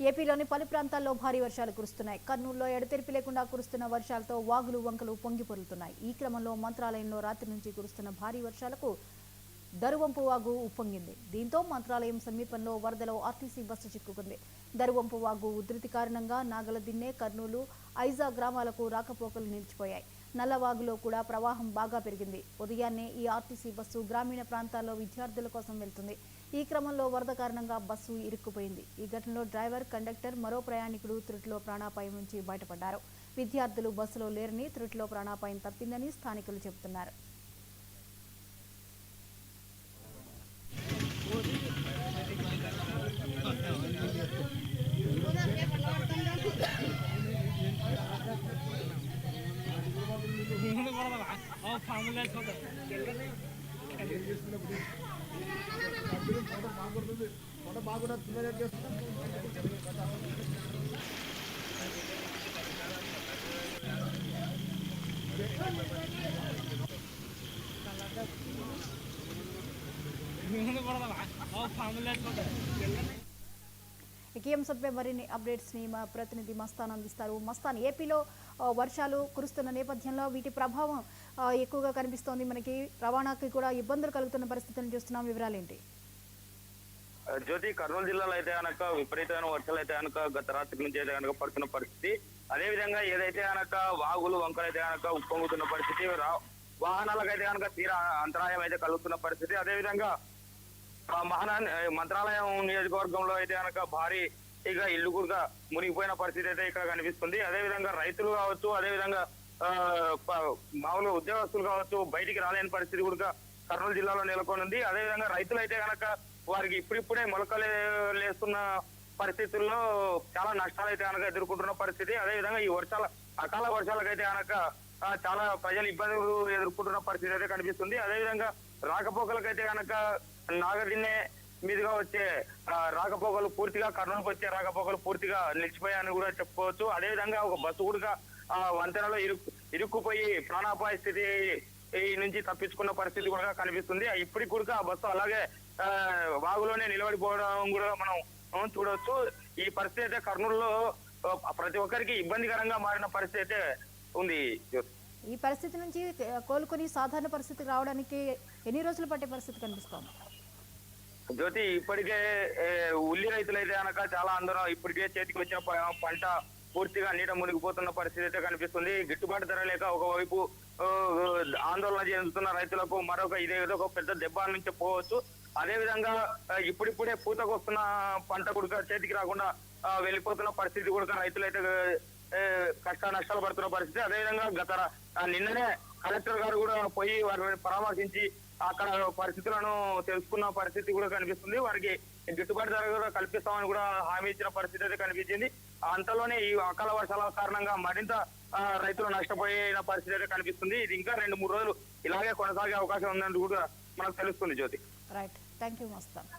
ఏపీలోని పలు ప్రాంతాల్లో భారీ వర్షాలు కురుస్తున్నాయి. కర్నూలులో ఎడతెరిపి లేకుండా కురుస్తున్న వర్షాలతో వాగులు వంకలు పొంగి పొర్లుతున్నాయి. ఈ క్రమంలో మంత్రాలయంలో రాత్రి నుంచి కురుస్తున్న భారీ వర్షాలకు దరువంపు వాగు ఉప్పొంగింది. దీంతో మంత్రాలయం సమీపంలో వరదలో ఆర్టీసీ బస్సు చిక్కుకుంది. దరువంపు వాగు ఉధృతి కారణంగా నాగలదిన్నె, కర్నూలు, ఐజా గ్రామాలకు రాకపోకలు నిలిచిపోయాయి. నల్లవాగులో కూడా ప్రవాహం బాగా పెరిగింది. ఉదయాన్నే ఈ ఆర్టీసీ బస్సు గ్రామీణ ప్రాంతాల్లో విద్యార్థుల కోసం వెళ్తుంది. ఈ క్రమంలో వరద కారణంగా బస్సు ఇరుక్కుపోయింది. ఈ ఘటనలో డ్రైవర్, కండక్టర్, మరో ప్రయాణికుడు త్రుటిలో ప్రాణాపాయం నుంచి బయటపడ్డారు. విద్యార్థులు బస్సులో లేరని, త్రుటిలో ప్రాణాపాయం తప్పిందని స్థానికులు చెబుతున్నారు. ఈ అంశంపై మరిన్ని అప్డేట్స్ ని మా ప్రతినిధి మస్తాన్ అందిస్తారు. మస్తాన్, ఏపీలో వర్షాలు కురుస్తున్న నేపథ్యంలో వీటి ప్రభావం ఎక్కువగా కనిపిస్తోంది. మనకి రవాణాకి కూడా ఇబ్బందులు కలుగుతున్న పరిస్థితులను చూస్తున్నాం. వివరాలేంటి? జ్యోతి, కర్నూలు జిల్లాలో అయితే కనుక విపరీతమైన వర్షాలు అయితే కనుక గత రాత్రి నుంచి అయితే కనుక పడుతున్న పరిస్థితి. అదే విధంగా ఏదైతే కనుక వాగులు వంకలు అయితే కనుక ఉప్పొంగుతున్న పరిస్థితి, వాహనాలకైతే కనుక తీరా అంతరాయం అయితే కలుగుతున్న పరిస్థితి. అదే విధంగా మంత్రాలయం నియోజకవర్గంలో అయితే కనుక భారీగా ఇల్లు కూడా మునిగిపోయిన పరిస్థితి అయితే ఇక్కడ కనిపిస్తుంది. అదే విధంగా రైతులు కావచ్చు, అదే విధంగా మామూలుగా ఉద్యోగస్తులు కావచ్చు బయటికి రాలేని పరిస్థితి కూడా కర్నూలు జిల్లాలో నెలకొనుంది. అదే విధంగా రైతులు అయితే కనుక వారికి ఇప్పుడిప్పుడే మొలకలు లేస్తున్న పరిస్థితుల్లో చాలా నష్టాలు అయితే కనుక ఎదుర్కొంటున్న పరిస్థితి. అదే విధంగా ఈ అకాల వర్షాలకైతే కనుక చాలా ప్రజలు ఇబ్బందులు ఎదుర్కొంటున్న పరిస్థితి అయితే కనిపిస్తుంది. అదే విధంగా రాకపోకలకైతే కనుక నాగదిన్నె మీదుగా వచ్చే రాకపోకలు పూర్తిగా, కర్నూలుకు వచ్చే రాకపోకలు పూర్తిగా నిలిచిపోయాయని కూడా చెప్పుకోవచ్చు. అదే విధంగా ఒక బస్సు కూడా వంతెనలో ఇరుక్కుపోయి ప్రాణాపాయ స్థితి నుంచి తప్పించుకున్న పరిస్థితి కూడా కనిపిస్తుంది. ఇప్పటికి కూడా ఆ బస్సు అలాగే వాగులోనే నిలబడిపోవడం కూడా మనం చూడవచ్చు. ఈ పరిస్థితి అయితే కర్నూలులో ప్రతి ఒక్కరికి ఇబ్బందికరంగా మారిన పరిస్థితి అయితే ఉంది. ఈ పరిస్థితి నుంచి కోలుకొని సాధారణ పరిస్థితికి రావడానికి ఎన్ని రోజులు పట్టే పరిస్థితి కనిపిస్తోంది? జ్యోతి, ఇప్పటికే ఉల్లి రైతులు అయితే కనుక చాలా అందరూ ఇప్పటికే చేతికి వచ్చిన పంట పూర్తిగా నీట మునిగిపోతున్న పరిస్థితి అయితే కనిపిస్తుంది. గిట్టుబాటు ధర లేక ఒకవైపు ఆందోళన చెందుతున్న రైతులకు మరొక ఇదేదో ఒక పెద్ద దెబ్బ నుంచి పోవచ్చు. అదే విధంగా ఇప్పుడిప్పుడే పూతకు వస్తున్న పంట కూడా చేతికి రాకుండా వెళ్ళిపోతున్న పరిస్థితి కూడా రైతులు అయితే కష్ట నష్టాలు పడుతున్న పరిస్థితి. అదేవిధంగా నిన్ననే కలెక్టర్ గారు కూడా పోయి వారిని పరామర్శించి అక్కడ పరిస్థితులను తెలుసుకున్న పరిస్థితి కూడా కనిపిస్తుంది. వారికి గిట్టుబాటు ధర కూడా కల్పిస్తామని కూడా హామీ ఇచ్చిన పరిస్థితి అయితే కనిపించింది. అంతలోనే ఈ అకాల వర్షాల కారణంగా మరింత రైతులు నష్టపోయిన పరిస్థితి అయితే కనిపిస్తుంది. ఇది ఇంకా 2-3 రోజులు ఇలాగే కొనసాగే అవకాశం ఉందని కూడా మనకు తెలుస్తుంది. జ్యోతి, రైట్, థ్యాంక్ యూ మస్తాన్.